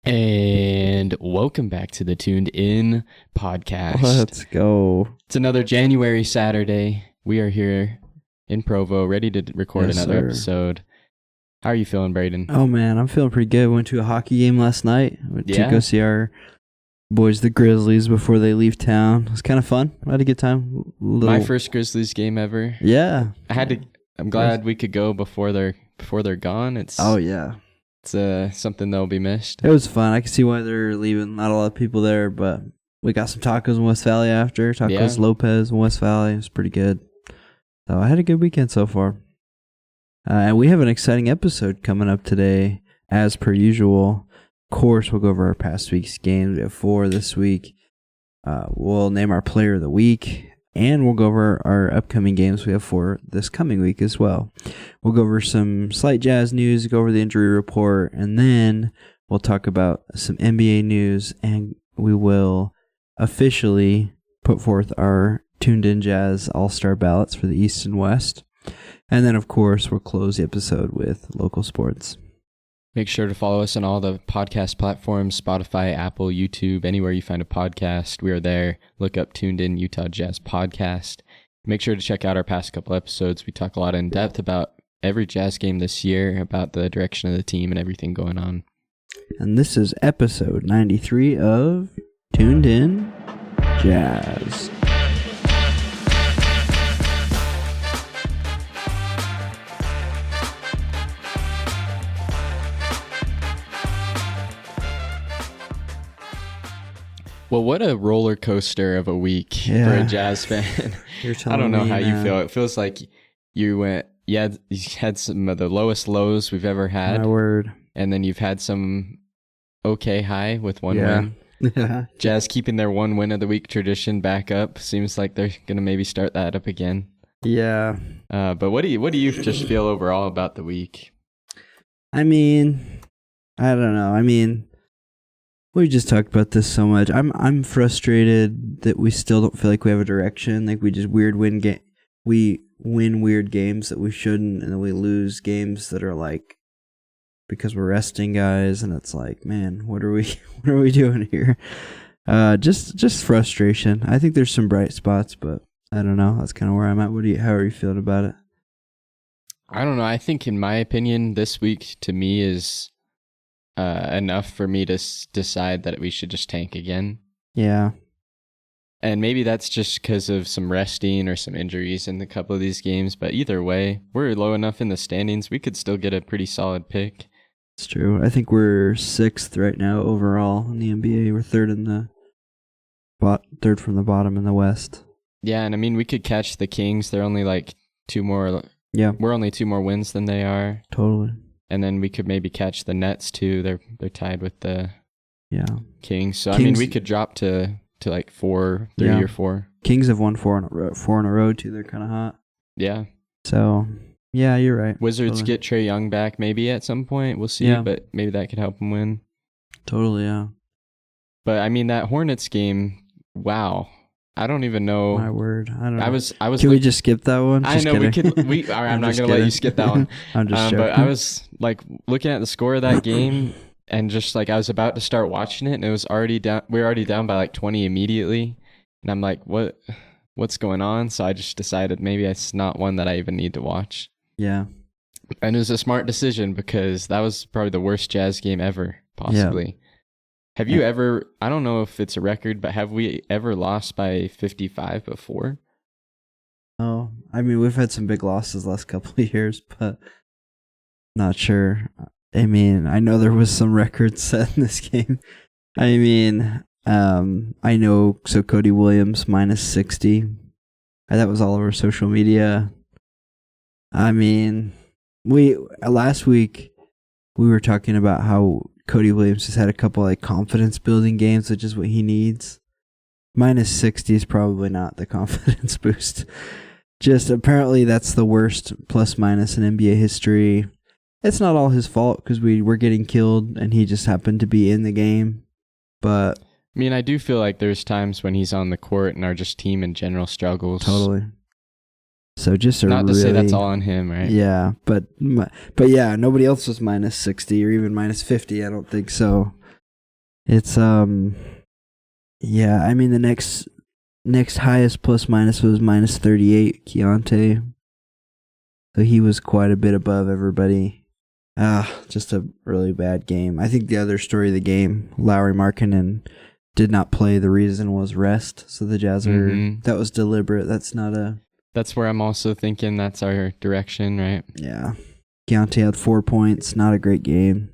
And welcome back to the Tuned In podcast. Let's go. It's another January Saturday. We are here in Provo, ready to record another episode. How are you feeling, Braden? Oh, man, I'm feeling pretty good. Went to a hockey game last night. Went to go see our boys, the Grizzlies, before they leave town. It was kind of fun. I had a good time. My first Grizzlies game ever. Yeah. I'm glad we could go before they're gone. It's something that'll be missed. It was fun. I can see why they're leaving. Not a lot of people there, but we got some tacos in West Valley after. Tacos Lopez in West Valley. It was pretty good. So I had a good weekend so far. And we have an exciting episode coming up today, as per usual. Of course, we'll go over our past week's games. We have 4 this week. We'll name our player of the week. And we'll go over our upcoming games we have for this coming week as well. We'll go over some slight Jazz news, go over the injury report, and then we'll talk about some NBA news, and we will officially put forth our Tuned In Jazz All-Star ballots for the East and West. And then, of course, we'll close the episode with local sports. Make sure to follow us on all the podcast platforms, Spotify, Apple, YouTube, anywhere you find a podcast. We are there. Look up Tuned In Utah Jazz Podcast. Make sure to check out our past couple episodes. We talk a lot in depth about every Jazz game this year, about the direction of the team and everything going on. And this is episode 93 of Tuned In Jazz. Well, what a roller coaster of a week for a Jazz fan. I don't know how you feel. It feels like you had some of the lowest lows we've ever had. My word. And then you've had some okay high with one win. Yeah. Jazz keeping their one win of the week tradition back up. Seems like they're going to maybe start that up again. Yeah. But what do you just feel overall about the week? I mean, I don't know. We just talked about this so much. I'm frustrated that we still don't feel like we have a direction. Like we just we win weird games that we shouldn't, and then we lose games that are like because we're resting guys, and it's like, man, what are we doing here? Just frustration. I think there's some bright spots, but I don't know. That's kind of where I'm at. How are you feeling about it? I don't know. I think, in my opinion, this week to me is enough for me to decide that we should just tank again. Yeah. And maybe that's just because of some resting or some injuries in a couple of these games. But either way, we're low enough in the standings. We could still get a pretty solid pick. It's true. I think we're 6th right now overall in the NBA. We're third from the bottom in the West. Yeah, and we could catch the Kings. They're only like 2 more. Yeah. We're only 2 more wins than they are. Totally. And then we could maybe catch the Nets too. They're tied with the Kings. So we could drop to like 3 or 4. Kings have won 4 in a row too. They're kind of hot. Yeah. So yeah, you're right. Wizards get Trae Young back maybe at some point. We'll see. But maybe that could help them win. Totally. Yeah. But that Hornets game. Wow. I don't even know. My word. I don't know. I was. Can we just skip that one? I know kidding. we could. I'm not going to let you skip that one. I'm just joking. But I was like looking at the score of that game, and just like I was about to start watching it, and it was already down. We were already down by like 20 immediately, and I'm like, what's going on? So I just decided maybe it's not one that I even need to watch. Yeah. And it was a smart decision because that was probably the worst Jazz game ever, possibly. Yeah. Have you ever, I don't know if it's a record, but have we ever lost by 55 before? Oh, we've had some big losses the last couple of years, but not sure. I know there was some records set in this game. I know, so Cody Williams, minus 60. That was all over social media. Last week, we were talking about how Cody Williams has had a couple like confidence building games, which is what he needs. Minus 60 is probably not the confidence boost. Just apparently that's the worst plus minus in NBA history. It's not all his fault because we were getting killed and he just happened to be in the game. But I do feel like there's times when he's on the court and our just team in general struggles. Totally. So just not to say that's all on him, right? Yeah, but yeah, nobody else was minus 60 or even minus 50. I don't think so. It's yeah, I mean the next highest plus minus was minus 38, Keontae. So he was quite a bit above everybody. Just a really bad game. I think the other story of the game, Lauri Markkanen did not play. The reason was rest. So the Jazz that was deliberate. That's where I'm also thinking that's our direction, right? Yeah. Keontae had 4 points. Not a great game.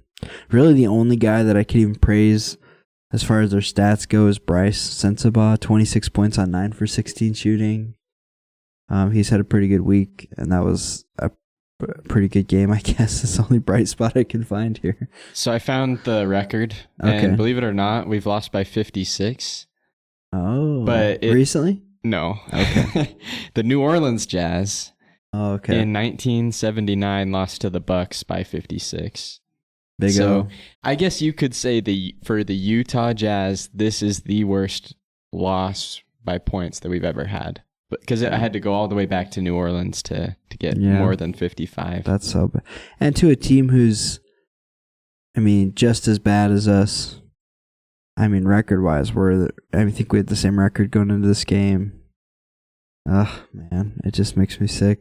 Really the only guy that I could even praise as far as their stats go is Bryce Sensabaugh, 26 points on 9 for 16 shooting. He's had a pretty good week, and that was a pretty good game, I guess. It's the only bright spot I can find here. So I found the record, and believe it or not, we've lost by 56. Oh, but recently? No. Okay. The New Orleans Jazz in 1979 lost to the Bucks by 56. Big O. I guess you could say for the Utah Jazz, this is the worst loss by points that we've ever had. Because I had to go all the way back to New Orleans to get more than 55. That's so bad. And to a team who's, I mean, just as bad as us. I mean, record-wise, I think we had the same record going into this game. Ugh, man, it just makes me sick.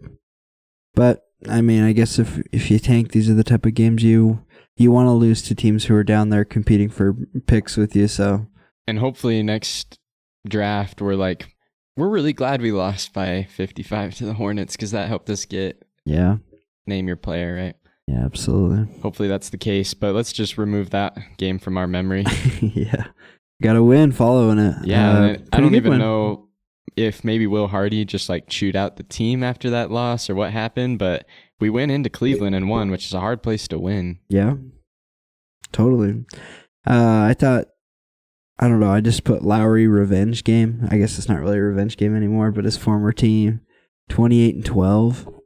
But, I mean, I guess if you tank, these are the type of games you want to lose to teams who are down there competing for picks with you. So, and hopefully next draft we're really glad we lost by 55 to the Hornets because that helped us get name your player, right? Yeah, absolutely. Hopefully that's the case, but let's just remove that game from our memory. Yeah. Got to win following it. Yeah, I don't even know if maybe Will Hardy just chewed out the team after that loss or what happened, but we went into Cleveland and won, which is a hard place to win. Yeah, totally. I thought, I don't know, I just put Lowry revenge game. I guess it's not really a revenge game anymore, but his former team, 28-12.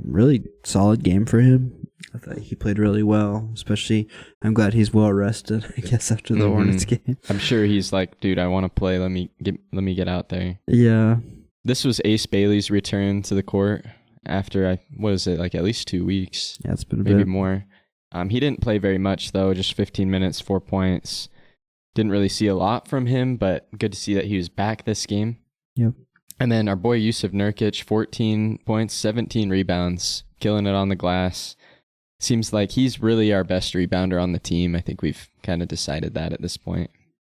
Really solid game for him. I thought he played really well, especially I'm glad he's well rested, I guess, after the Hornets game. I'm sure he's like, dude, I want to play. Let me get out there. Yeah. This was Ace Bailey's return to the court after, at least 2 weeks. Yeah, it's been a maybe bit. more. He didn't play very much, though, just 15 minutes, 4 points. Didn't really see a lot from him, but good to see that he was back this game. Yep. And then our boy Yusuf Nurkic, 14 points, 17 rebounds, killing it on the glass. Seems like he's really our best rebounder on the team. I think we've kind of decided that at this point.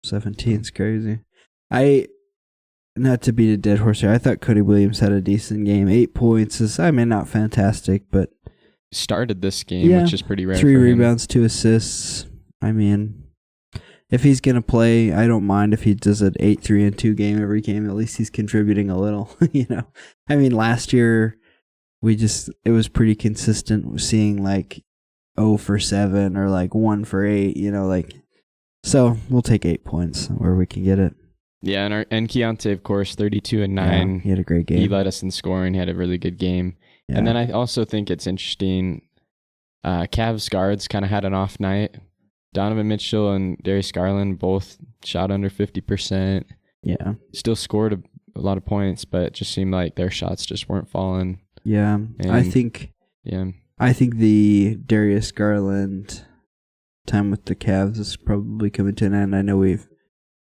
17's crazy. Not to beat a dead horse here, I thought Cody Williams had a decent game. 8 points is, not fantastic, but started this game, which is pretty rare. 3 rebounds, 2 assists. I mean, if he's going to play, I don't mind if he does an 8-3-2 game every game. At least he's contributing a little, I mean, last year, it was pretty consistent seeing 0 for 7 or 1 for 8, so we'll take 8 points where we can get it. Yeah, and Keontae, of course, 32 and 9. Yeah, he had a great game. He led us in scoring. He had a really good game. Yeah. And then I also think it's interesting, Cavs guards kind of had an off night. Donovan Mitchell and Darius Garland both shot under 50%. Yeah. Still scored a lot of points, but it just seemed like their shots just weren't falling. Yeah. And I think the Darius Garland time with the Cavs is probably coming to an end. I know we've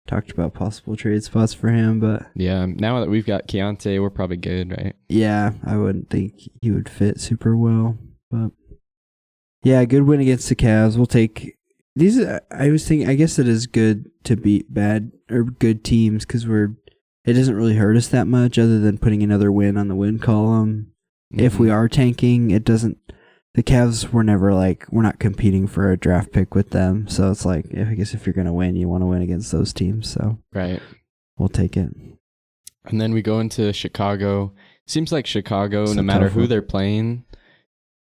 talked about possible trade spots for him, but yeah, now that we've got Keontae, we're probably good, right? Yeah, I wouldn't think he would fit super well, but yeah, good win against the Cavs. We'll take these. I was thinking, I guess it is good to beat bad or good teams because it doesn't really hurt us that much other than putting another win on the win column. Mm-hmm. If we are tanking, it doesn't. The Cavs were never we're not competing for a draft pick with them. So it's I guess if you're going to win, you want to win against those teams. So right. We'll take it. And then we go into Chicago. Seems like Chicago, no matter who they're playing,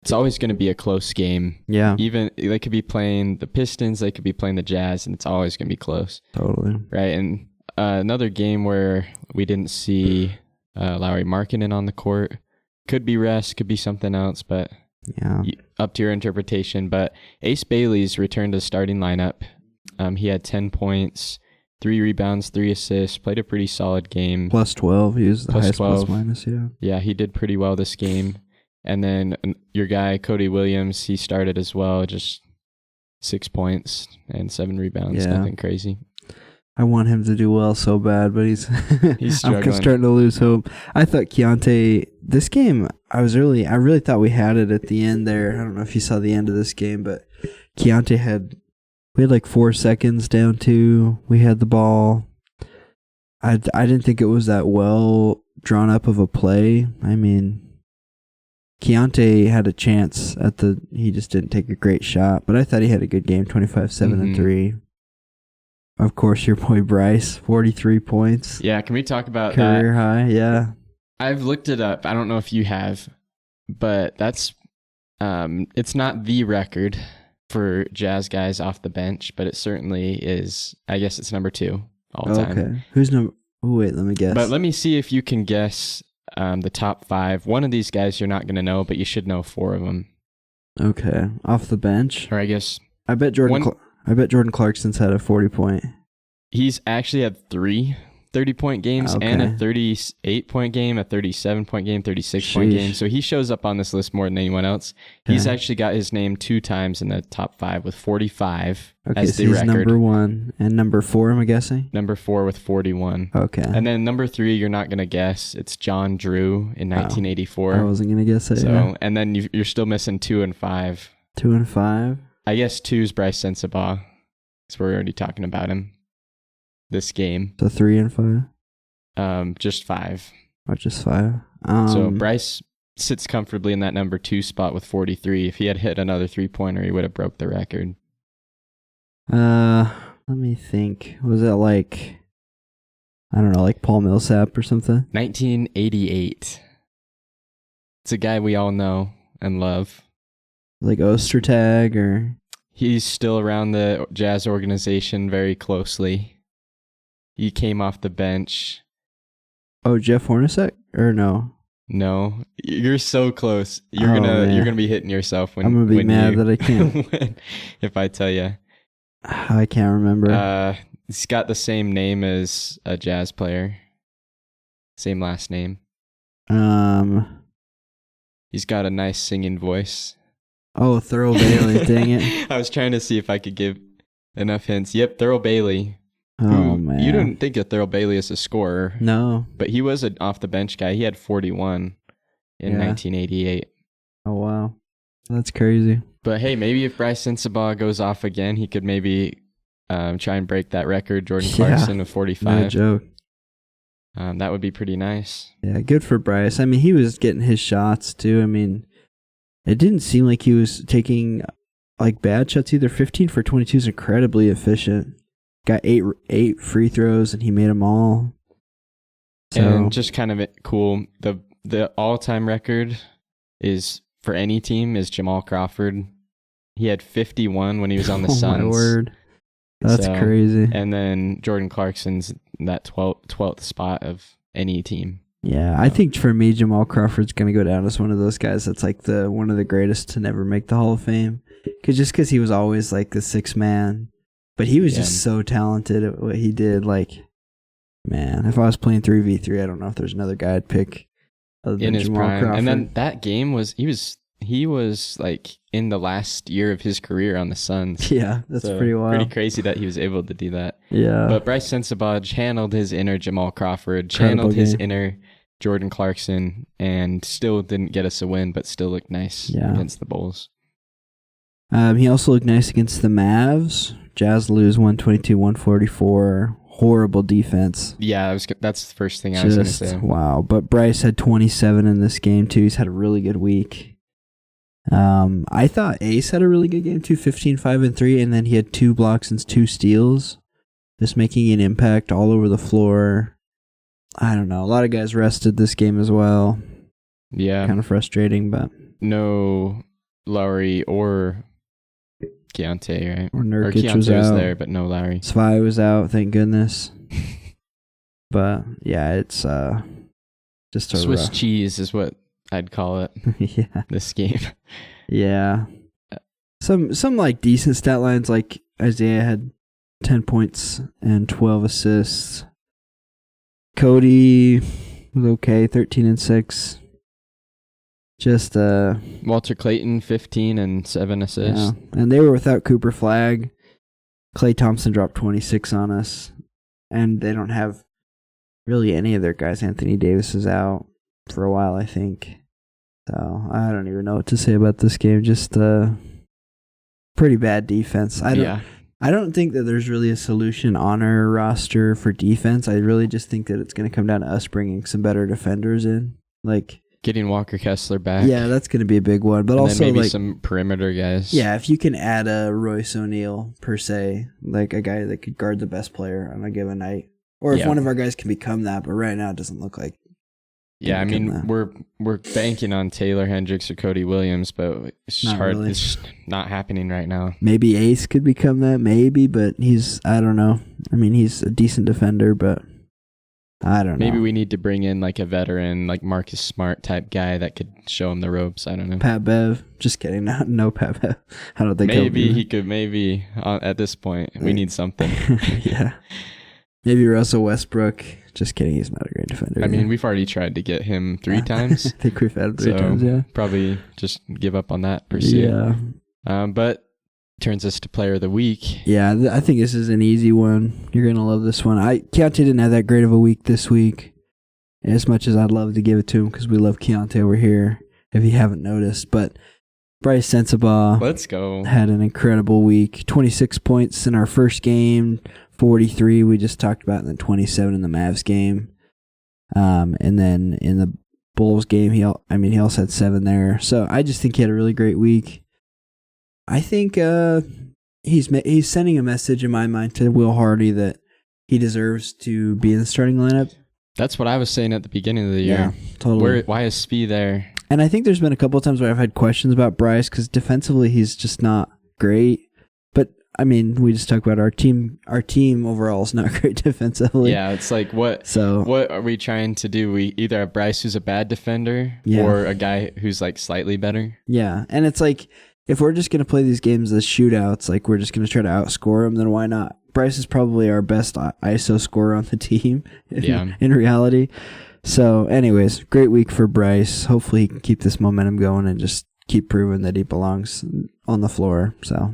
it's always going to be a close game. Yeah. Even they could be playing the Pistons, they could be playing the Jazz, and it's always going to be close. Totally. Right. And another game where we didn't see Lauri Markkanen on the court. Could be rest, could be something else, but yeah, up to your interpretation. But Ace Bailey's returned to the starting lineup. He had 10 points, 3 rebounds, 3 assists, played a pretty solid game. Plus 12, he was the highest 12. plus minus, yeah. Yeah, he did pretty well this game. And then your guy, Cody Williams, he started as well. Just 6 points and 7 rebounds. Yeah. Nothing crazy. I want him to do well so bad, but he's struggling. I'm starting to lose hope. I thought Keontae, this game, I really thought we had it at the end there. I don't know if you saw the end of this game, but Keontae we had like 4 seconds down 2. We had the ball. I didn't think it was that well drawn up of a play. I mean, Keontae had a chance he just didn't take a great shot, but I thought he had a good game, 25, 7, and 3. Of course, your boy Bryce, 43 points. Yeah, can we talk about career high? Yeah. I've looked it up. I don't know if you have, but that's it's not the record for Jazz guys off the bench, but it certainly is. I guess it's number 2 all time. Okay. Who's number? Oh, wait, let me guess. But let me see if you can guess the top 5. One of these guys you're not going to know, but you should know 4 of them. Okay, off the bench. Or I guess I bet Jordan Clarkson's had a 40-point. He's actually had 3 30-point games and a 38-point game, a 37-point game, 36-point game. So he shows up on this list more than anyone else. Okay. He's actually got his name 2 times in the top 5 with 45 as the record. Number 1 and number 4, I'm guessing? Number 4 with 41. Okay. And then number 3, you're not going to guess. It's John Drew in 1984. I wasn't going to guess it. So, yeah. And then you're still missing 2 and 5. 2 and 5? I guess 2 is Bryce Sensabaugh. So we're already talking about him. This game. So 3 and 5? Just 5. Oh, just 5. So Bryce sits comfortably in that number 2 spot with 43. If he had hit another 3-pointer, he would have broke the record. Let me think. Was it like, I don't know, like Paul Millsap or something? 1988. It's a guy we all know and love. Like Ostertag or? He's still around the Jazz organization very closely. He came off the bench. Oh, Jeff Hornacek? Or no? No, you're so close. You're gonna be hitting yourself when I'm gonna be mad that I can't. If I tell you, I can't remember. He's got the same name as a Jazz player. Same last name. He's got a nice singing voice. Oh, Thurl Bailey. Dang it! I was trying to see if I could give enough hints. Yep, Thurl Bailey. Oh, man. You didn't think of Thurl Bailey as a scorer. No. But he was an off-the-bench guy. He had 41 in 1988. Oh, wow. That's crazy. But, hey, maybe if Bryce Sensabaugh goes off again, he could maybe try and break that record, Jordan Clarkson of 45. No joke. That would be pretty nice. Yeah, good for Bryce. I mean, he was getting his shots, too. I mean, it didn't seem like he was taking, like, bad shots either. 15 for 22 is incredibly efficient. Got eight free throws, and he made them all. So. And just kind of cool, the all-time record is for any team is Jamal Crawford. He had 51 when he was on the Suns. Oh, my word. That's crazy. And then Jordan Clarkson's that 12th spot of any team. Yeah, I think for me, Jamal Crawford's going to go down as one of those guys that's like one of the greatest to never make the Hall of Fame. Because he was always like the sixth man. But he was just so talented at what he did. Like, man, if I was playing 3v3, I don't know if there's another guy I'd pick other than in his Jamal prime. Crawford. And then that game he was like in the last year of his career on the Suns. Yeah, that's pretty wild. Pretty crazy that he was able to do that. Yeah. But Bryce Sensabaugh channeled his inner Jamal Crawford, channeled his inner Jordan Clarkson, and still didn't get us a win, but still looked nice against the Bulls. He also looked nice against the Mavs. Jazz lose 122-144. Horrible defense. Yeah, that's the first thing I was going to say. Wow. But Bryce had 27 in this game, too. He's had a really good week. I thought Ace had a really good game, too. 15, 5, and 3. And then he had 2 blocks and 2 steals. Just making an impact all over the floor. I don't know. A lot of guys rested this game as well. Yeah. Kind of frustrating, but. No Lowry or Keontae, right? Or Nurkic Keontae was out. There, but no Lowry. Svai was out, thank goodness. But yeah, it's just a Swiss rough. cheese is what I'd call it. Yeah. This game. Yeah. Some like decent stat lines, like Isaiah had 10 points and 12 assists. Cody was okay, 13 and 6. Just Walter Clayton, 15 and 7 assists. Yeah. And they were without Cooper Flagg. Klay Thompson dropped 26 on us. And they don't have really any of their guys. Anthony Davis is out for a while, I think. So I don't even know what to say about this game. Just pretty bad defense. I don't think that there's really a solution on our roster for defense. I really just think that it's going to come down to us bringing some better defenders in. Like getting Walker Kessler back. Yeah, that's going to be a big one. But and also then maybe like some perimeter guys. Yeah, if you can add a Royce O'Neal per se, like a guy that could guard the best player on a given night. Or if one of our guys can become that, but right now it doesn't look like. Yeah, I mean, we're banking on Taylor Hendricks or Cody Williams, but it's just hard. Really. It's just not happening right now. Maybe Ace could become that, but I don't know. I mean, he's a decent defender, but I don't know. Maybe we need to bring in like a veteran, like Marcus Smart type guy that could show him the ropes. I don't know. Pat Bev. Just kidding. No Pat Bev. I don't think maybe he could. Maybe at this point, we need something. Yeah. Maybe Russell Westbrook. Just kidding. He's not a great defender. I mean, we've already tried to get him 3 times. I think we've had him 3 times, yeah. Probably just give up on that per se. Yeah. But turns us to player of the week. Yeah, I think this is an easy one. You're going to love this one. Keontae didn't have that great of a week this week, as much as I'd love to give it to him because we love Keontae over here, if you haven't noticed. But Bryce Sensabaugh Let's go. Had an incredible week. 26 points in our first game, 43 we just talked about, and then 27 in the Mavs game. And then in the Bulls game, he also had 7 there. So I just think he had a really great week. I think he's sending a message in my mind to Will Hardy that he deserves to be in the starting lineup. That's what I was saying at the beginning of the year. Yeah, totally. Why is Spee there? And I think there's been a couple of times where I've had questions about Bryce because defensively he's just not great. But I mean, we just talked about our team. Our team overall is not great defensively. Yeah, it's like what are we trying to do? We either have Bryce who's a bad defender or a guy who's like slightly better. Yeah, and it's like if we're just going to play these games as shootouts, like we're just going to try to outscore them, then why not? Bryce is probably our best ISO scorer on the team in reality. So anyways, great week for Bryce. Hopefully he can keep this momentum going and just keep proving that he belongs on the floor. So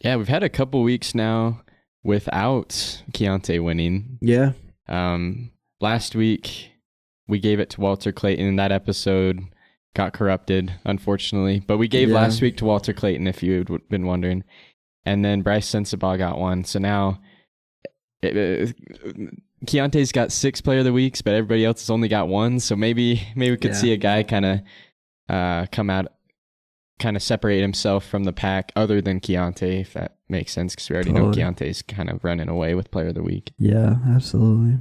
yeah, we've had a couple weeks now without Keontae winning. Yeah. Last week we gave it to Walter Clayton, and that episode got corrupted, unfortunately. But we gave last week to Walter Clayton, if you had been wondering. And then Bryce Sensabaugh got 1. So now Keontae's got 6 player of the weeks, but everybody else has only got 1. So maybe we could see a guy kind of come out, kind of separate himself from the pack other than Keontae, if that makes sense, because we already know Keontae's kind of running away with player of the week. Yeah, absolutely.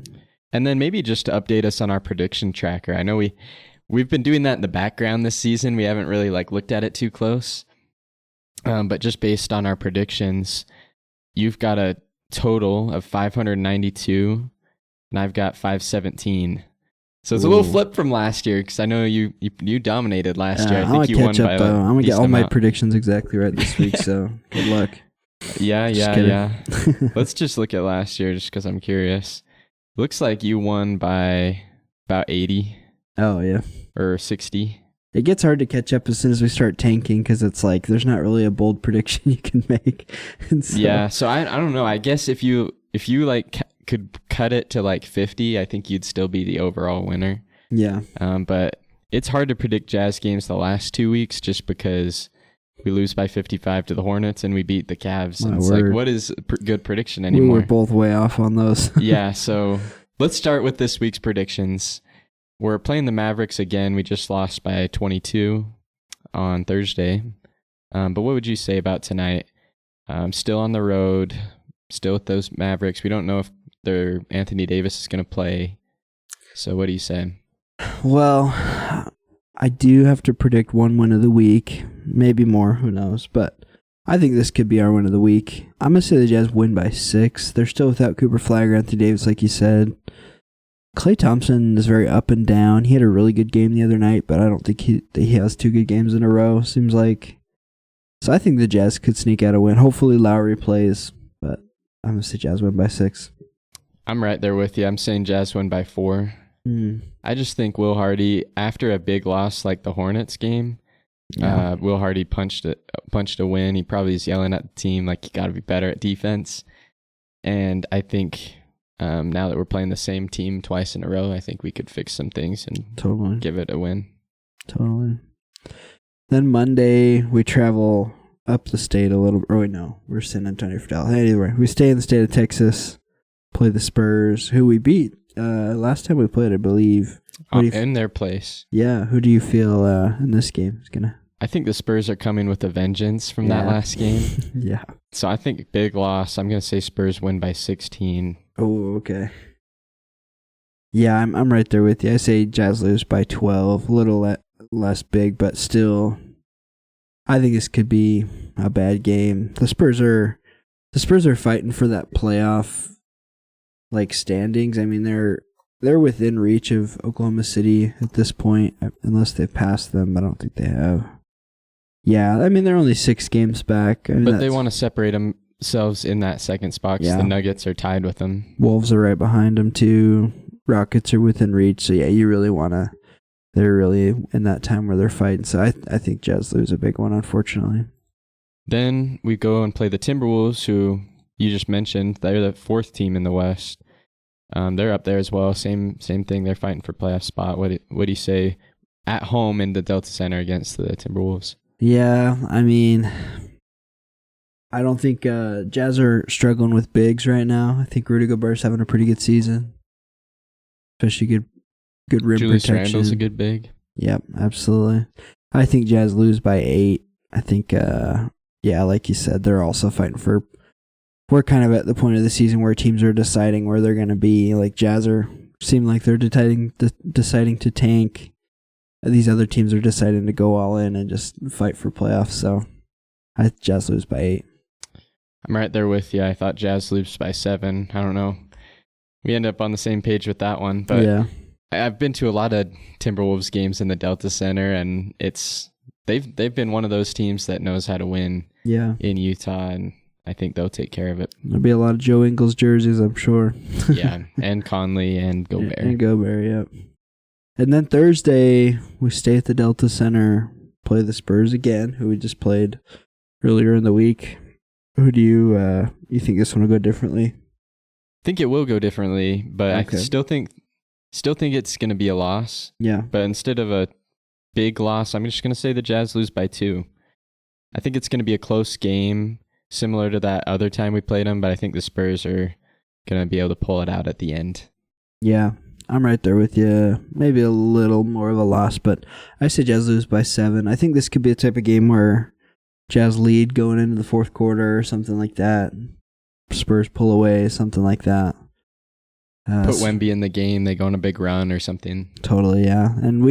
And then maybe just to update us on our prediction tracker. I know we've been doing that in the background this season. We haven't really looked at it too close. But just based on our predictions, you've got a total of 592, and I've got 517. So it's a little flip from last year, because I know you dominated last year. I think you won by I'm going to get all my predictions exactly right this week, so good luck. Yeah. Let's just look at last year, just because I'm curious. Looks like you won by about 80. Oh, yeah. Or 60. It gets hard to catch up as soon as we start tanking because it's like there's not really a bold prediction you can make. So I don't know. I guess if you could cut it to 50, I think you'd still be the overall winner. Yeah. But it's hard to predict Jazz games the last 2 weeks just because we lose by 55 to the Hornets and we beat the Cavs. And it's like, what is good prediction anymore? We were both way off on those. Yeah. So let's start with this week's predictions. We're playing the Mavericks again. We just lost by 22 on Thursday. But what would you say about tonight? Still on the road, still with those Mavericks. We don't know if Anthony Davis is going to play. So what do you say? Well, I do have to predict one win of the week. Maybe more, who knows. But I think this could be our win of the week. I'm going to say the Jazz win by 6. They're still without Cooper Flagg or Anthony Davis, like you said. Klay Thompson is very up and down. He had a really good game the other night, but I don't think he has 2 good games in a row, seems like. So I think the Jazz could sneak out a win. Hopefully Lowry plays, but I'm going to say Jazz win by 6. I'm right there with you. I'm saying Jazz win by 4. I just think Will Hardy, after a big loss like the Hornets game, Will Hardy punched a win. He probably is yelling at the team like, you got to be better at defense. And I think now that we're playing the same team twice in a row, I think we could fix some things and give it a win. Totally. Then Monday, we travel up the state a little. Oh, wait, no. We're San Antonio for Dallas. Anyway, we stay in the state of Texas, play the Spurs, who we beat last time we played, I believe. In their place. Yeah. Who do you feel in this game is going to... I think the Spurs are coming with a vengeance from that last game. Yeah. So I think big loss. I'm going to say Spurs win by 16. Oh, okay. Yeah, I'm right there with you. I say Jazz lose by 12. A little less big, but still, I think this could be a bad game. The Spurs are fighting for that playoff standings. I mean, they're within reach of Oklahoma City at this point, unless they've passed them. I don't think they have. Yeah, I mean, they're only 6 games back. I mean, but they want to separate themselves in that second spot because the Nuggets are tied with them. Wolves are right behind them, too. Rockets are within reach. So, yeah, you really want to... They're really in that time where they're fighting. So, I think Jazz lose a big one, unfortunately. Then we go and play the Timberwolves, who you just mentioned. They're the 4th team in the West. They're up there as well. Same thing. They're fighting for playoff spot. What do you say at home in the Delta Center against the Timberwolves? Yeah, I mean, I don't think Jazz are struggling with bigs right now. I think Rudy Gobert's having a pretty good season, especially good rim Julius protection. Randle's a good big. Yep, absolutely. I think Jazz lose by 8. I think, like you said, they're also fighting for. We're kind of at the point of the season where teams are deciding where they're going to be. Like Jazz seem like they're deciding to tank. These other teams are deciding to go all in and just fight for playoffs. So, Jazz lose by 8. I'm right there with you. I thought Jazz lose by 7. I don't know. We end up on the same page with that one. But yeah. I've been to a lot of Timberwolves games in the Delta Center, and they've been one of those teams that knows how to win in Utah, and I think they'll take care of it. There'll be a lot of Joe Ingles jerseys, I'm sure. Yeah, and Conley and Gobert. And Gobert, yep. And then Thursday, we stay at the Delta Center, play the Spurs again, who we just played earlier in the week. Who do you think this one will go differently? I think it will go differently, but okay. I still think it's going to be a loss. Yeah. But instead of a big loss, I'm just going to say the Jazz lose by 2. I think it's going to be a close game, similar to that other time we played them, but I think the Spurs are going to be able to pull it out at the end. Yeah. I'm right there with you. Maybe a little more of a loss, but I say Jazz lose by 7. I think this could be a type of game where Jazz lead going into the 4th quarter or something like that. Spurs pull away, something like that. Put Wemby in the game, they go on a big run or something. Totally, yeah. And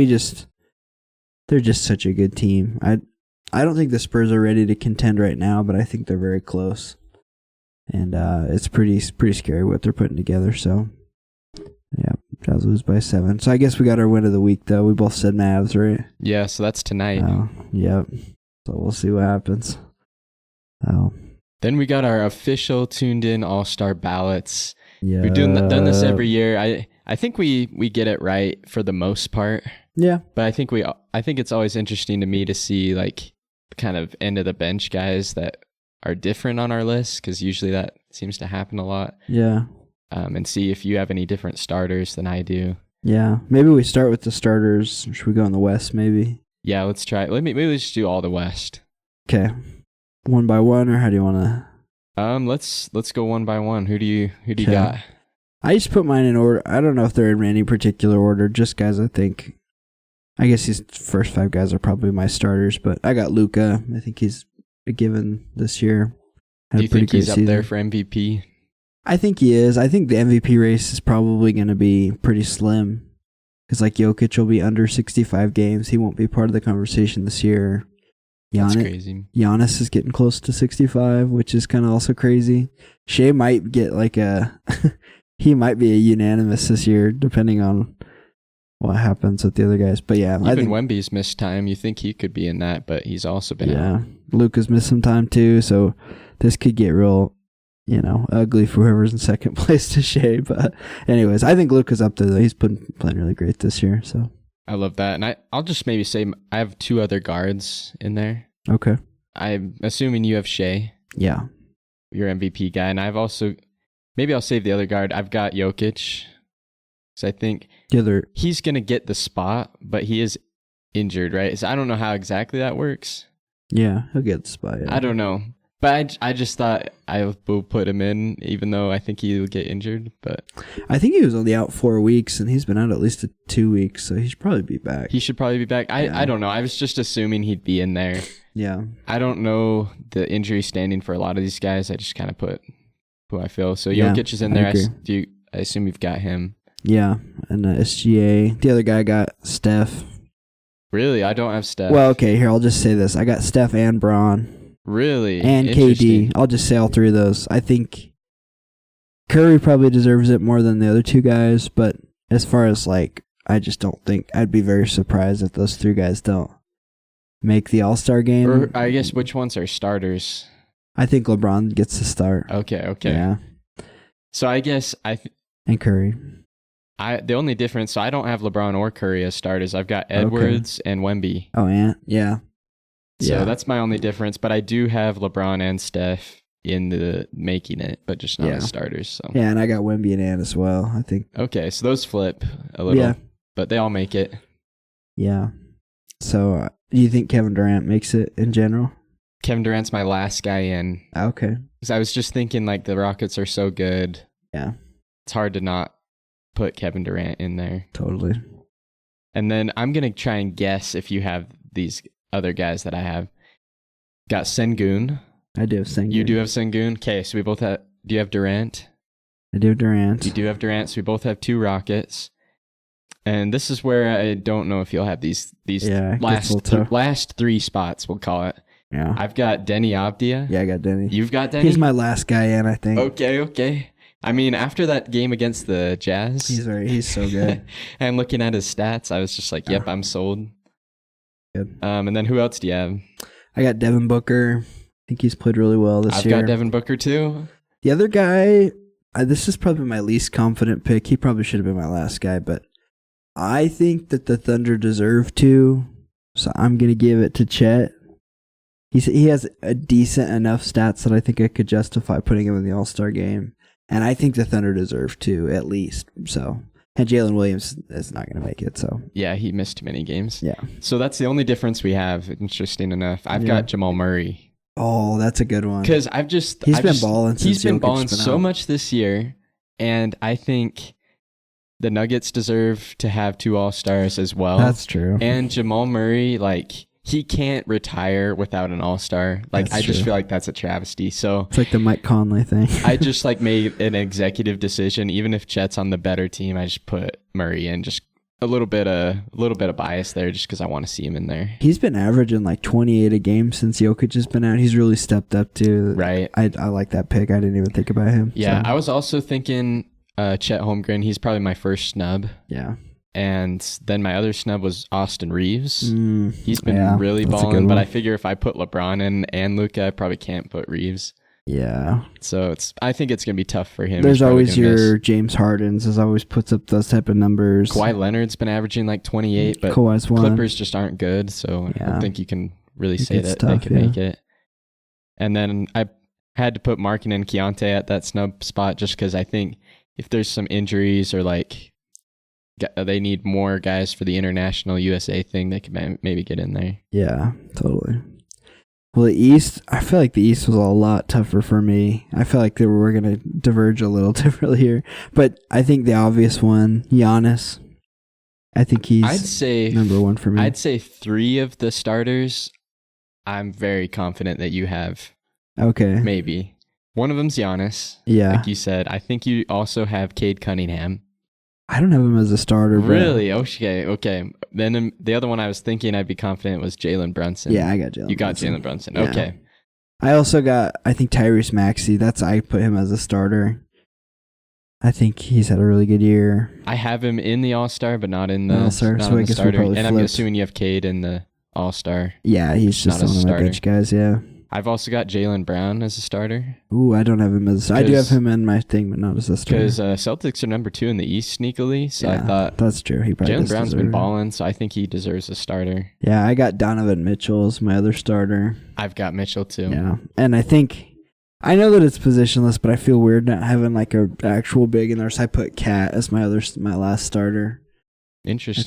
they're just such a good team. I don't think the Spurs are ready to contend right now, but I think they're very close. And it's pretty scary what they're putting together, so... Yeah, Jazz lose by 7. So I guess we got our win of the week, though. We both said Mavs, right? Yeah, so that's tonight. Yep. So we'll see what happens. Then we got our official Tuned In All-Star ballots. Yeah. We've done this every year. I think we get it right for the most part. Yeah. But I think it's always interesting to me to see like kind of end of the bench guys that are different on our list, because usually that seems to happen a lot. Yeah. And see if you have any different starters than I do. Yeah. Maybe we start with the starters. Should we go in the West, maybe? Yeah, let's try. Maybe let's just do all the West. Okay. One by one, or how do you want to? Let's go one by one. Who do you got? I just put mine in order. I don't know if they're in any particular order. Just guys I think. I guess these first 5 guys are probably my starters, but I got Luka. I think he's a given this year. Do you think he's up there for MVP? I think he is. I think the MVP race is probably going to be pretty slim. Because like Jokic will be under 65 games. He won't be part of the conversation this year. That's crazy. Giannis is getting close to 65, which is kind of also crazy. Shea might get he might be a unanimous this year, depending on what happens with the other guys. But yeah, I think Wemby's missed time. You think he could be in that, but he's also been out. Luka's missed some time too, so this could get real ugly for whoever's in second place to Shea. But anyways, I think Luka's up there, though. He's playing really great this year. So I love that. And I'll just maybe say I have 2 other guards in there. Okay. I'm assuming you have Shea. Yeah. Your MVP guy. And I've also, maybe I'll save the other guard. I've got Jokic. So I think he's going to get the spot, but he is injured, right? So I don't know how exactly that works. Yeah, he'll get the spot. Yeah. I don't know. But I just thought I will put him in, even though I think he will get injured. But I think he was only out 4 weeks, and he's been out at least 2 weeks, so he should probably be back. He should probably be back. I don't know. I was just assuming he'd be in there. Yeah. I don't know the injury standing for a lot of these guys. I just kind of put who I feel. So Jokic is in there. I assume you've got him. Yeah, and SGA. The other guy got Steph. Really? I don't have Steph. Well, okay, here, I'll just say this. I got Steph and Braun. Really? And KD. I'll just say all 3 of those. I think Curry probably deserves it more than the other 2 guys, but as far as, I just don't think, I'd be very surprised if those 3 guys don't make the All-Star game. Or I guess which ones are starters? I think LeBron gets to start. Okay. Yeah. So I guess and Curry. The only difference, so I don't have LeBron or Curry as starters. I've got Edwards and Wemby. Oh, yeah. So that's my only difference, but I do have LeBron and Steph in the making it, but just not as starters. So yeah, and I got Wemby and Ant as well, I think. Okay, so those flip a little, but they all make it. Yeah. So do you think Kevin Durant makes it in general? Kevin Durant's my last guy in. Okay. Because I was just thinking, the Rockets are so good. Yeah. It's hard to not put Kevin Durant in there. Totally. And then I'm going to try and guess if you have these other guys that I have. Got Sengun. I do have Sengun. You do have Sengun? Okay, so we both have... Do you have Durant? I do have Durant. You do have Durant, so we both have 2 Rockets. And this is where I don't know if you'll have these last 3 spots, we'll call it. Yeah. I've got Denny Avdia. Yeah, I got Denny. You've got Denny? He's my last guy in, I think. Okay. I mean, after that game against the Jazz... He's so good. And looking at his stats, I was just like, yep, I'm sold. Good. And then who else do you have? I got Devin Booker. I think he's played really well this year. I've got Devin Booker too. The other guy, this is probably my least confident pick. He probably should have been my last guy, but I think that the Thunder deserve to, so I'm going to give it to Chet. He has a decent enough stats that I think I could justify putting him in the All-Star game. And I think the Thunder deserve to, at least. So, and Jalen Williams is not going to make it. So yeah, he missed too many games. Yeah. So that's the only difference we have. Interesting enough, I've got Jamal Murray. Oh, that's a good one. Because he's been balling. He's been balling so much this year, and I think the Nuggets deserve to have 2 All-Stars as well. That's true. And Jamal Murray, he can't retire without an All-Star. I just feel like that's a travesty. So it's like the Mike Conley thing. I just made an executive decision. Even if Chet's on the better team, I just put Murray in. Just a little bit of bias there, just because I want to see him in there. He's been averaging 28 a game since Jokic has been out. He's really stepped up too. Right. I like that pick. I didn't even think about him. Yeah, so. I was also thinking Chet Holmgren. He's probably my first snub. Yeah. And then my other snub was Austin Reeves. He's been really balling, but I figure if I put LeBron in and Luka, I probably can't put Reeves. Yeah. So I think it's going to be tough for him. There's always your James Harden's, as always puts up those type of numbers. Kawhi Leonard's been averaging 28, but Kawhi's Clippers just aren't good, so I don't think you can really say that they can make it. And then I had to put Markin and Keontae at that snub spot just because I think if there's some injuries or they need more guys for the international USA thing, they could maybe get in there. Yeah, totally. Well, the East, I feel like the East was a lot tougher for me. I feel like we're going to diverge a little differently here. But I think the obvious one, Giannis, I think he's number 1 for me. I'd say 3 of the starters, I'm very confident that you have. Okay. Maybe. One of them's Giannis. Yeah. Like you said. I think you also have Cade Cunningham. I don't have him as a starter. Really? Okay. Then the other one I was thinking I'd be confident was Jalen Brunson. Yeah, I got Jalen. You got Jalen Brunson. Yeah. Okay. I also got, I think, Tyrese Maxey. I put him as a starter. I think he's had a really good year. I have him in the All-Star, but not in the All-Star. So I guess we'll probably and I'm assuming you have Cade in the All-Star. Yeah, he's just one of my bench guys, yeah. I've also got Jaylen Brown as a starter. Ooh, I don't have him as. I do have him in my thing, but not as a starter. Because Celtics are number 2 in the East sneakily, so I thought that's true. He probably Jaylen Brown's been balling, so I think he deserves a starter. Yeah, I got Donovan Mitchell as my other starter. I've got Mitchell too. Yeah, and I know that it's positionless, but I feel weird not having like a actual big in there. So I put Cat as my last starter. Interesting. I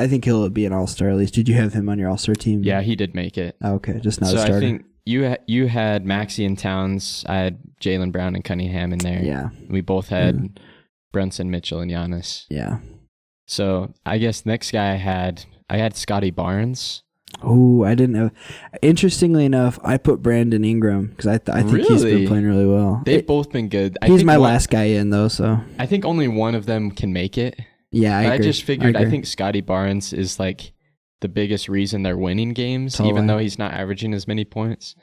think he'll be an all-star at least. Did you have him on your all-star team? Yeah, he did make it. Oh, okay, just not a starter. So I think you had Maxey and Towns. I had Jaylen Brown and Cunningham in there. Yeah. We both had Brunson, Mitchell, and Giannis. Yeah. So I guess next guy I had Scotty Barnes. Oh, I didn't have. Interestingly enough, I put Brandon Ingram because I think he's been playing really well. They've both been good. He's my last guy in though, so I think only one of them can make it. Yeah, I agree. I just figured I think Scotty Barnes is like the biggest reason they're winning games, even though he's not averaging as many points.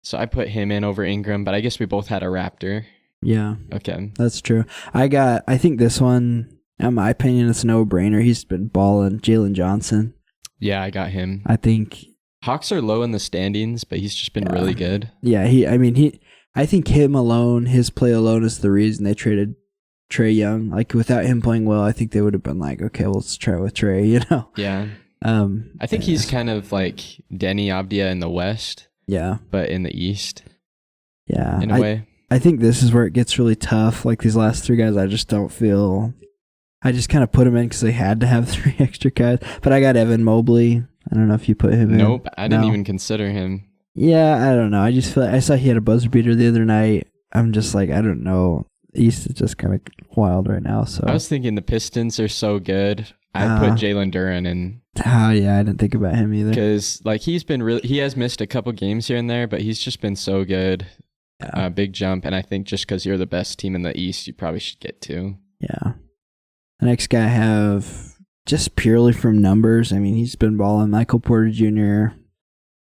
So I put him in over Ingram, but I guess we both had a Raptor. Yeah. Okay. That's true. I think this one, in my opinion, it's a no-brainer. He's been balling. Jalen Johnson. Yeah, I got him. I think Hawks are low in the standings, but he's just been really good. Yeah, I think him alone, his play alone is the reason they traded Trae Young. Like without him playing well, I think they would have been like, okay, well, let's try with Trae, you know? Yeah. I think he's kind of like Denny Avdia in the West. Yeah. But in the East. Yeah. In a way. I think this is where it gets really tough. Like these last 3 guys, I just don't feel. I just kind of put them in because they had to have 3 extra guys. But I got Evan Mobley. I don't know if you put him in. Nope, I didn't even consider him. Yeah, I don't know. I just feel like I saw he had a buzzer beater the other night. I'm just like, I don't know. East is just kind of wild right now. So I was thinking the Pistons are so good. I put Jalen Duren in. Oh yeah, I didn't think about him either. Because like he has missed a couple games here and there, but he's just been so good. Yeah. Big jump, and I think just because you're the best team in the East, you probably should get 2. Yeah. The next guy I have, just purely from numbers, I mean, he's been balling. Michael Porter Jr.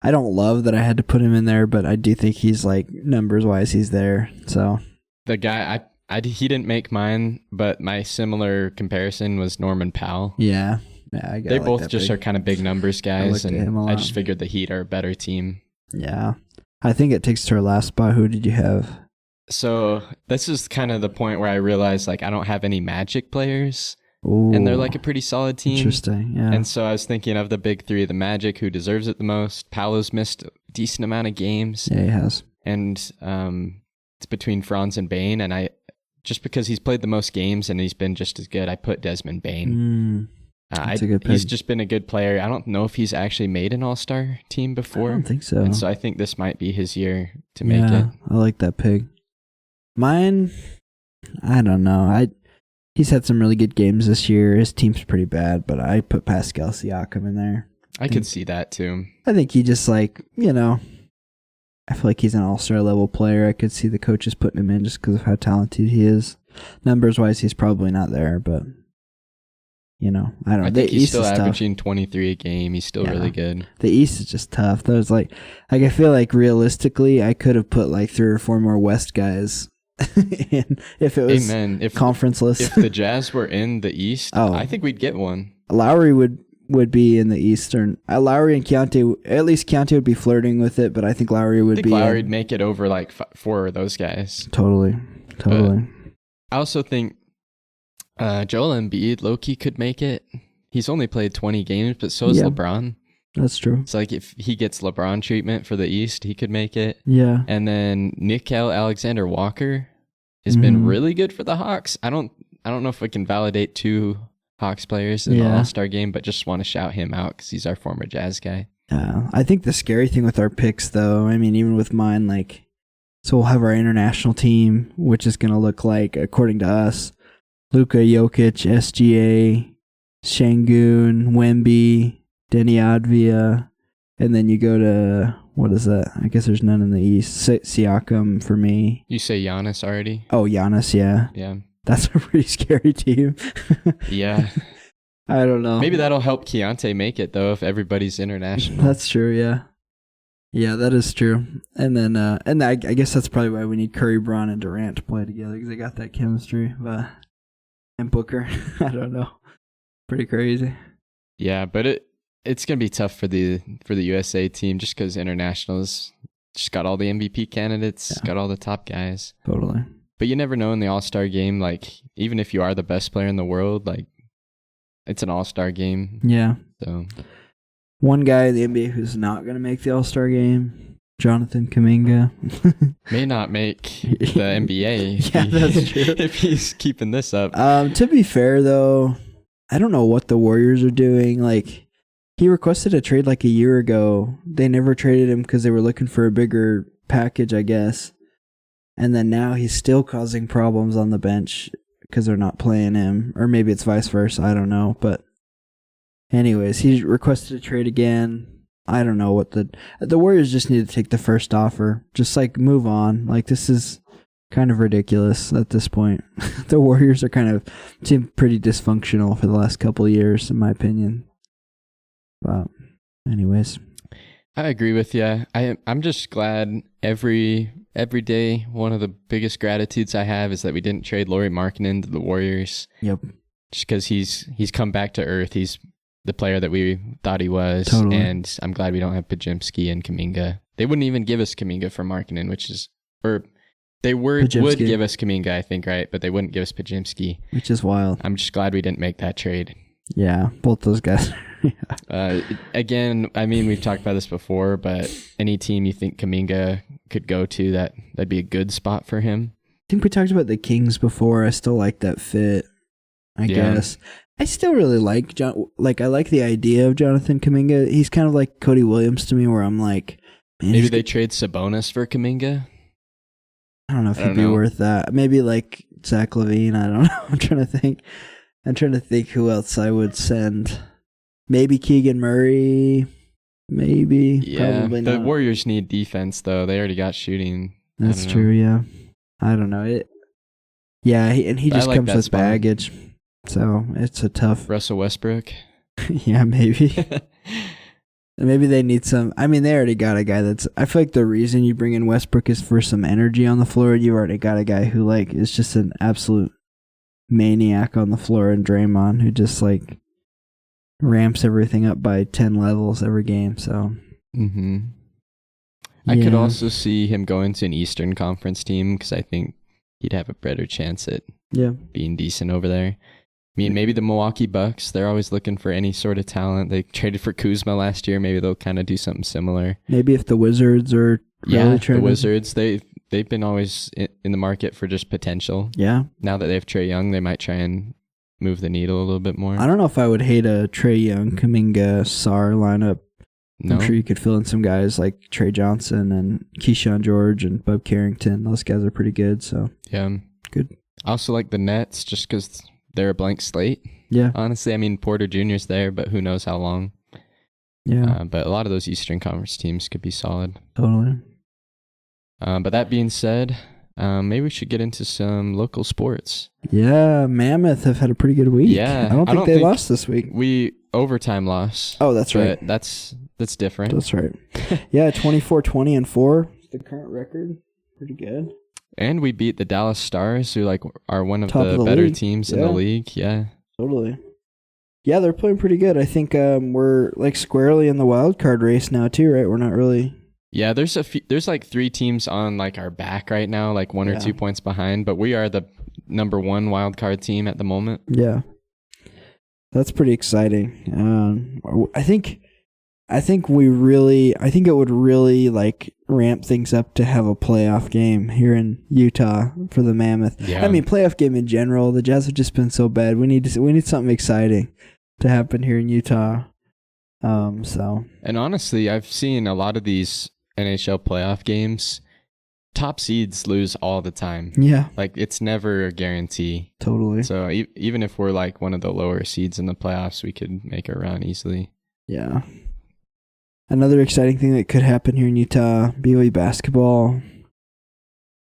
I don't love that I had to put him in there, but I do think he's like, numbers-wise, he's there. So the guy, he didn't make mine, but my similar comparison was Norman Powell. Yeah. They both just are kind of big numbers guys, and I just figured the Heat are a better team. Yeah. I think it takes to our last spot. Who did you have? So this is kind of the point where I realized like I don't have any Magic players. Ooh, and they're like a pretty solid team. Interesting, yeah. And so I was thinking of the big 3, the Magic, who deserves it the most. Paolo's missed a decent amount of games. Yeah, he has. And it's between Franz and Bane, and just because he's played the most games and he's been just as good, I put Desmond Bane. That's a good pick. He's just been a good player. I don't know if he's actually made an all-star team before. I don't think so. And so I think this might be his year to make it. I like that pick. Mine, I don't know. He's had some really good games this year. His team's pretty bad, but I put Pascal Siakam in there. I could see that too. I think he just I feel like he's an all-star level player. I could see the coaches putting him in just because of how talented he is. Numbers-wise, he's probably not there, but I don't know. I think he's still averaging 23 a game. He's still really good. The East is just tough. There's I feel like realistically, I could have put like 3 or 4 more West guys in if it was conferenceless. If the Jazz were in the East, I think we'd get one. Lowry would be in the Eastern. Lowry and Keontae, at least Keontae would be flirting with it, but I think Lowry would be. Lowry'd make it over like 4 of those guys. Totally. I also think Joel Embiid, low-key could make it. He's only played 20 games, but so is LeBron. That's true. It's like if he gets LeBron treatment for the East, he could make it. Yeah. And then Nickel Alexander-Walker has been really good for the Hawks. I don't know if we can validate 2 Hawks players in the All-Star game, but just want to shout him out because he's our former Jazz guy. I think the scary thing with our picks, though, I mean, even with mine, so we'll have our international team, which is going to look like, according to us, Luka Jokic, SGA, Şengün, Wemby, Denny Advia, and then you go to, what is that? I guess there's none in the East. Siakam for me. You say Giannis already? Oh, Giannis, yeah. Yeah. That's a pretty scary team. Yeah. I don't know. Maybe that'll help Keontae make it, though, if everybody's international. That's true, yeah. Yeah, that is true. And then, I guess that's probably why we need Curry, Braun, and Durant to play together, because they got that chemistry. And Booker, I don't know. Pretty crazy. Yeah, but it's gonna be tough for the USA team just because internationals just got all the MVP candidates, got all the top guys. Totally. But you never know in the All-Star game, like, even if you are the best player in the world, like, it's an All-Star game. Yeah. So, one guy in the NBA who's not going to make the All-Star game, Jonathan Kuminga. may not make the NBA. Yeah, that's true. If he's keeping this up. To be fair, though, I don't know what the Warriors are doing. Like, he requested a trade like a year ago. They never traded him because they were looking for a bigger package, I guess. And then now he's still causing problems on the bench because they're not playing him. Or maybe it's vice versa. I don't know. But anyways, he requested a trade again. I don't know what the Warriors just need to take the first offer. Just, like, move on. Like, this is kind of ridiculous at this point. The Warriors are kind of seem pretty dysfunctional for the last couple of years, in my opinion. But anyways, I agree with you. I'm just glad every day. One of the biggest gratitudes I have is that we didn't trade Lauri Markkanen to the Warriors. Yep. Just because he's come back to earth. He's the player that we thought he was. Totally. And I'm glad we don't have Podziemski and Kuminga. They wouldn't even give us Kuminga for Markkanen, they would give us Kuminga, I think, right? But they wouldn't give us Podziemski. Which is wild. I'm just glad we didn't make that trade. Yeah, both those guys. Again, I mean, we've talked about this before, but any team you think Kuminga could go to, that'd be a good spot for him. I think we talked about the Kings before. I still like that fit, I guess. I still really like I like the idea of Jonathan Kuminga. He's kind of like Cody Williams to me, where I'm like, man, maybe they trade Sabonis for Kuminga. I don't know if he'd be worth that. Maybe like Zach LaVine. I don't know. I'm trying to think who else I would send. Maybe Keegan Murray. Maybe. Yeah. Probably the not. Warriors need defense, though. They already got shooting. That's true, yeah. I don't know. He just like comes that with spot. Baggage. So it's a tough. Russell Westbrook. Yeah, maybe. Maybe they need some. I mean, they already got a guy that's. I feel like the reason you bring in Westbrook is for some energy on the floor. You've already got a guy who, like, is just an absolute maniac on the floor, and Draymond, who just, like, ramps everything up by 10 levels every game. So. I could also see him going to an Eastern Conference team because I think he'd have a better chance at being decent over there. I mean, maybe the Milwaukee Bucks, they're always looking for any sort of talent. They traded for Kuzma last year. Maybe they'll kind of do something similar. Maybe if the Wizards are really trying the Wizards, they've been always in the market for just potential. Yeah. Now that they have Trae Young, they might try and move the needle a little bit more. I don't know if I would hate a Trae Young, Kuminga, Sarr lineup. No? I'm sure you could fill in some guys like Trey Johnson and Keyshawn George and Bub Carrington. Those guys are pretty good. So yeah, good. I also like the Nets just because they're a blank slate. Yeah. Honestly, I mean, Porter Jr.'s there, but who knows how long. Yeah. But a lot of those Eastern Conference teams could be solid. Totally. But that being said, maybe we should get into some local sports. Yeah, Mammoth have had a pretty good week. Yeah. I don't think they lost this week. We overtime loss. Oh, that's right. That's different. That's right. Yeah, 24-20-4. The current record. Pretty good. And we beat the Dallas Stars, who are one of Top the of the better league. teams in the league. Yeah. Totally. Yeah, they're playing pretty good. I think we're like squarely in the wild card race now too, right? We're not really. Yeah, there's like 3 teams on like our back right now, like 1 or 2 points behind, but we are the number 1 wild card team at the moment. Yeah. That's pretty exciting. I think it would really like ramp things up to have a playoff game here in Utah for the Mammoth. Yeah. I mean, playoff game in general. The Jazz have just been so bad. We need something exciting to happen here in Utah. And honestly, I've seen a lot of these NHL playoff games. Top seeds lose all the time. Yeah. Like, it's never a guarantee. Totally. So even if we're like one of the lower seeds in the playoffs, we could make a run easily. Yeah. Another exciting thing that could happen here in Utah, BYU basketball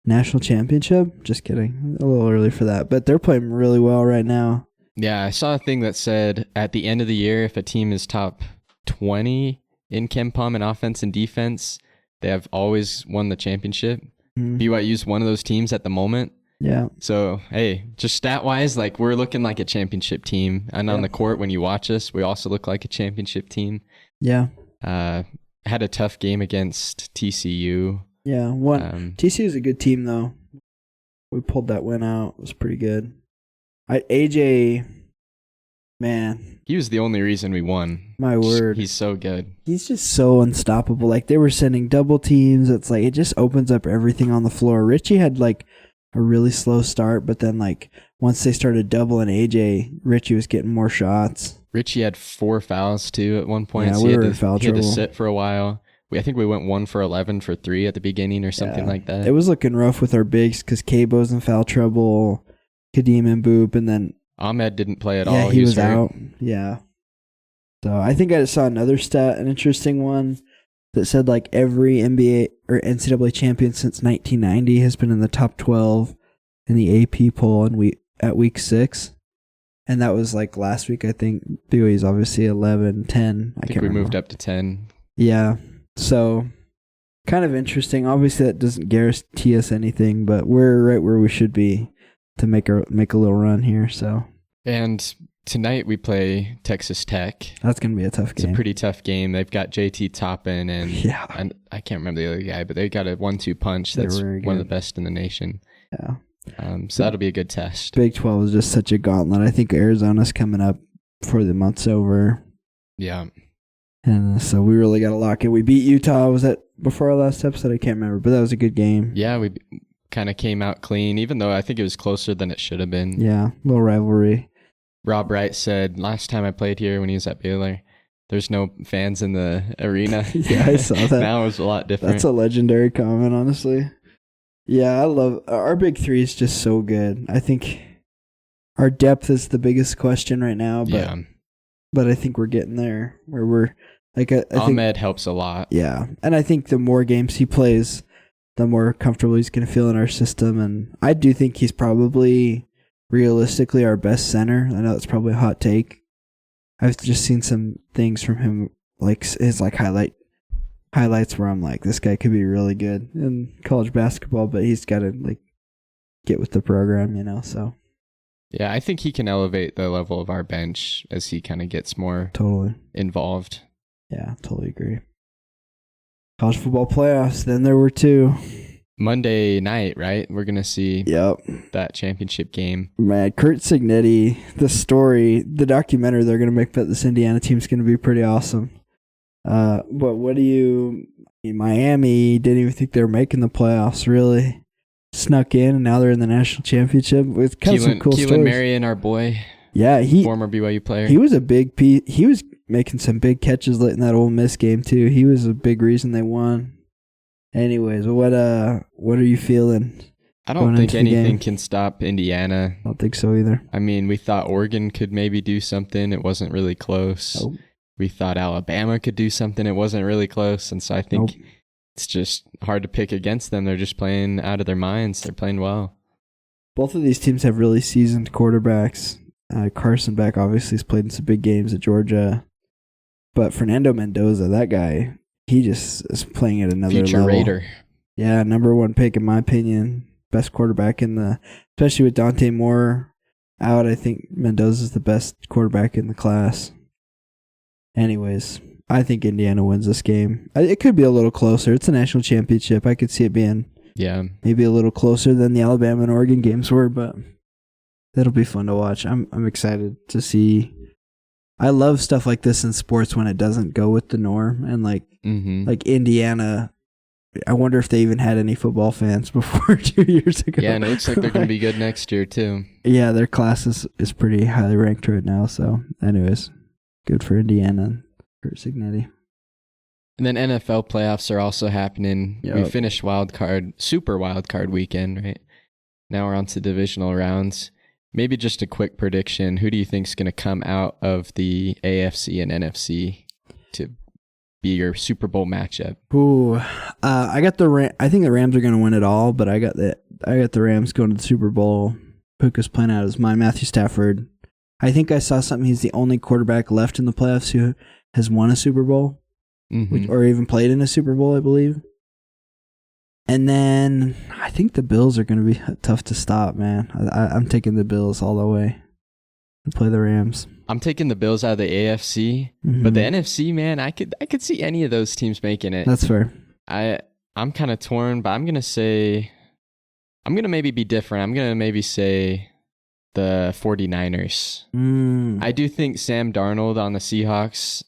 national championship. Just kidding. A little early for that, but they're playing really well right now. Yeah, I saw a thing that said at the end of the year, if a team is top 20 in KenPom in offense and defense, they have always won the championship. BYU's one of those teams at the moment. Yeah. So, hey, just stat-wise, like, we're looking like a championship team. And on the court, when you watch us, we also look like a championship team. Yeah. had a tough game against TCU. Yeah, TCU is a good team though. We pulled that win out. It was pretty good. AJ, man, he was the only reason we won. My word, he's so good. He's just so unstoppable. Like they were sending double teams. It's like it just opens up everything on the floor. Richie had like a really slow start, but then like once they started doubling AJ, Richie was getting more shots. Richie had 4 fouls too at one point. Yeah, so we he were had in foul he had to trouble. sit for a while. I think we went 1 for 11 for 3 at the beginning or something like that. It was looking rough with our bigs because Cabo's in foul trouble, Kadeem and Boop, and then Ahmed didn't play at all. Yeah, he was hurt. out. Yeah. So I think I saw another stat, an interesting one, that said like every NBA or NCAA champion since 1990 has been in the top 12 in the AP poll at week 6. And that was like last week, I think. BYU's obviously 11, 10. I think we moved up to 10. Yeah. So kind of interesting. Obviously, that doesn't guarantee us anything, but we're right where we should be to make a little run here. So. And tonight we play Texas Tech. That's going to be a tough game. It's a pretty tough game. They've got JT Toppin and I can't remember the other guy, but they got a 1-2 punch that's one of the best in the nation. Yeah. So that'll be a good test. Big 12 is just such a gauntlet. I think Arizona's coming up before the month's over. Yeah. And so we really got to lock in. We beat Utah. Was that before our last episode? I can't remember, but that was a good game. Yeah, we kind of came out clean, even though I think it was closer than it should have been. Yeah, little rivalry. Rob Wright said, last time I played here when he was at Baylor, there's no fans in the arena. Yeah, I saw that. Now it's a lot different. That's a legendary comment, honestly. Yeah, I love our big 3 is just so good. I think our depth is the biggest question right now, but I think we're getting there where we're like Ahmed helps a lot. Yeah, and I think the more games he plays, the more comfortable he's going to feel in our system, and I do think he's probably realistically our best center. I know it's probably a hot take. I've just seen some things from him, like his like highlights where I'm like, this guy could be really good in college basketball, but he's got to like get with the program, so. Yeah, I think he can elevate the level of our bench as he kind of gets more involved. Yeah, totally agree. College football playoffs, then there were 2. Monday night, right? We're going to see that championship game. Man, Kurt Signetti, the documentary they're going to make about this Indiana team is going to be pretty awesome. But Miami didn't even think they were making the playoffs, really. Snuck in, and now they're in the national championship with kind of some cool stories. Keelan Marion, our boy. Yeah, former BYU player. He was a big piece. He was making some big catches late in that Ole Miss game, too. He was a big reason they won. Anyways, what are you feeling? I don't think anything can stop Indiana. I don't think so either. I mean, we thought Oregon could maybe do something. It wasn't really close. Nope. We thought Alabama could do something. It wasn't really close. And so I think it's just hard to pick against them. They're just playing out of their minds. They're playing well. Both of these teams have really seasoned quarterbacks. Carson Beck obviously has played in some big games at Georgia. But Fernando Mendoza, that guy, he just is playing at another future level. Raider. Yeah, number 1 pick in my opinion. Best quarterback especially with Dante Moore out. I think Mendoza's the best quarterback in the class. Anyways, I think Indiana wins this game. It could be a little closer. It's a national championship. I could see it being maybe a little closer than the Alabama and Oregon games were, but that'll be fun to watch. I'm excited to see. I love stuff like this in sports when it doesn't go with the norm, and like Indiana. I wonder if they even had any football fans before 2 years ago. Yeah, and it looks like they're going to be good next year too. Yeah, their class is pretty highly ranked right now. So, anyways, good for Indiana and Kurt Signetti. And then NFL playoffs are also happening. Yep. We finished super wild card weekend, right? Now we're on to divisional rounds. Maybe just a quick prediction. Who do you think is going to come out of the AFC and NFC to be your Super Bowl matchup? Ooh, I got I think the Rams are going to win it all, but I got the Rams going to the Super Bowl. Puka's playing out his mind. Matthew Stafford. I think I saw something. He's the only quarterback left in the playoffs who has won a Super Bowl, or even played in a Super Bowl, I believe. And then I think the Bills are going to be tough to stop, man. I'm taking the Bills all the way. to play the Rams. I'm taking the Bills out of the AFC, but the NFC, man, I could see any of those teams making it. That's fair. I'm kind of torn, but I'm gonna maybe be different. I'm gonna maybe say the 49ers. I do think Sam Darnold on the Seahawks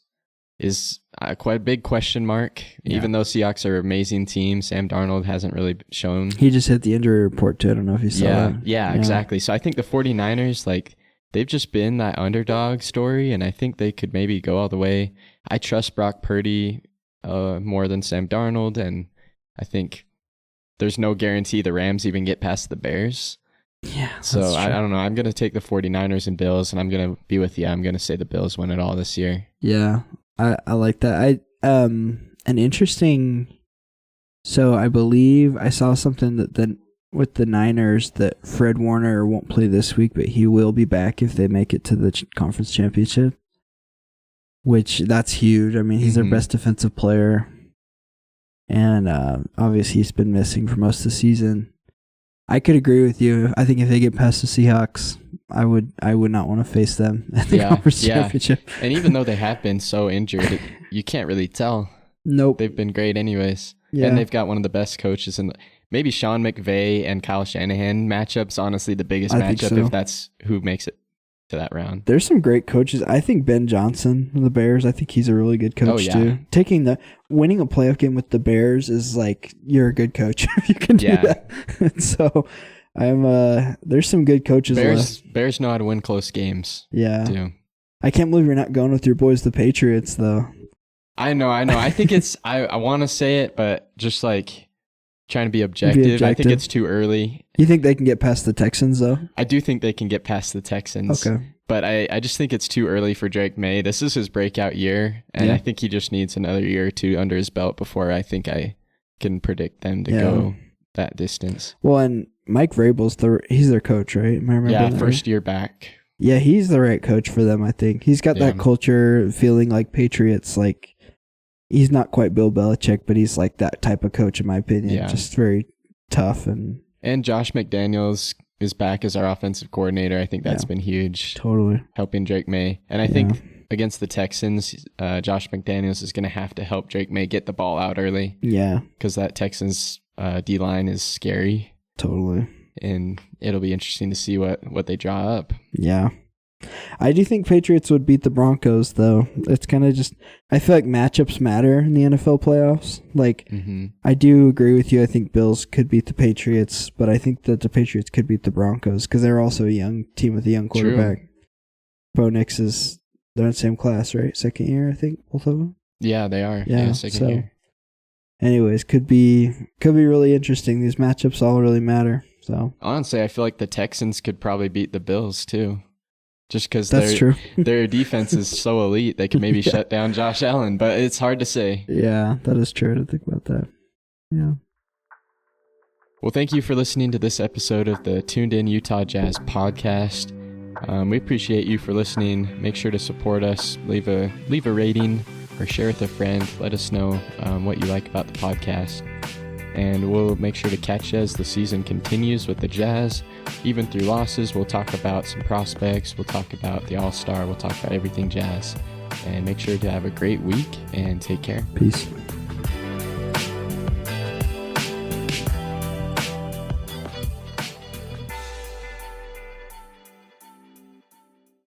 is quite a big question mark. Yeah. Even though Seahawks are an amazing team, Sam Darnold hasn't really shown. He just hit the injury report too. I don't know if you saw that. Yeah, exactly. So I think the 49ers, like, they've just been that underdog story, and I think they could maybe go all the way. I trust Brock Purdy more than Sam Darnold, and I think there's no guarantee the Rams even get past the Bears. Yeah. So I don't know. I'm going to take the 49ers and Bills, and I'm going to be with you. I'm going to say the Bills win it all this year. Yeah, I like that. An interesting. So I believe I saw something that with the Niners that Fred Warner won't play this week, but he will be back if they make it to the conference championship. Which that's huge. I mean, he's their best defensive player, and obviously he's been missing for most of the season. I could agree with you. I think if they get past the Seahawks, I would not want to face them at the conference championship. And even though they have been so injured, you can't really tell. Nope. They've been great anyways. Yeah. And they've got one of the best coaches in maybe Sean McVay and Kyle Shanahan matchup's honestly the biggest matchup if that's who makes it to that round. There's some great coaches. I think Ben Johnson of the Bears, I think he's a really good coach too. Winning a playoff game with the Bears is like, you're a good coach if you can do that. So there's some good coaches left. Bears know how to win close games. Yeah. Too. I can't believe you're not going with your boys, the Patriots, though. I know. I think it's, I want to say it, but just like trying to be objective. I think it's too early. You think they can get past the Texans, though? I do think they can get past the Texans. Okay. But I just think it's too early for Drake May. This is his breakout year, and I think he just needs another year or two under his belt before I think I can predict them to go that distance. Well, and Mike Vrabel's he's their coach, right? Am I remembering that first right? year back. Yeah, he's the right coach for them, I think. He's got that culture, feeling like Patriots, like he's not quite Bill Belichick, but he's like that type of coach, in my opinion. Yeah. Just very tough. And Josh McDaniels is back as our offensive coordinator. I think that's been huge. Totally. Helping Drake May. And I think against the Texans, Josh McDaniels is going to have to help Drake May get the ball out early. Yeah. Because that Texans D-line is scary. Totally. And it'll be interesting to see what they draw up. Yeah. I do think Patriots would beat the Broncos, though. It's kind of just, I feel like matchups matter in the NFL playoffs. Like, I do agree with you. I think Bills could beat the Patriots, but I think that the Patriots could beat the Broncos because they're also a young team with a young quarterback. True. Bo Nix they're in the same class, right? Second year, I think, both of them? Yeah, they are. Yeah, second year. Anyways, could be really interesting. These matchups all really matter. So honestly, I feel like the Texans could probably beat the Bills, too. Just because their defense is so elite, they can maybe shut down Josh Allen, but it's hard to say. Yeah, that is true to think about that. Yeah. Well, thank you for listening to this episode of the Tuned In Utah Jazz podcast. We appreciate you for listening. Make sure to support us. Leave a rating or share with a friend. Let us know what you like about the podcast. And we'll make sure to catch you as the season continues with the Jazz. Even through losses, we'll talk about some prospects. We'll talk about the All-Star. We'll talk about everything Jazz. And make sure to have a great week and take care. Peace.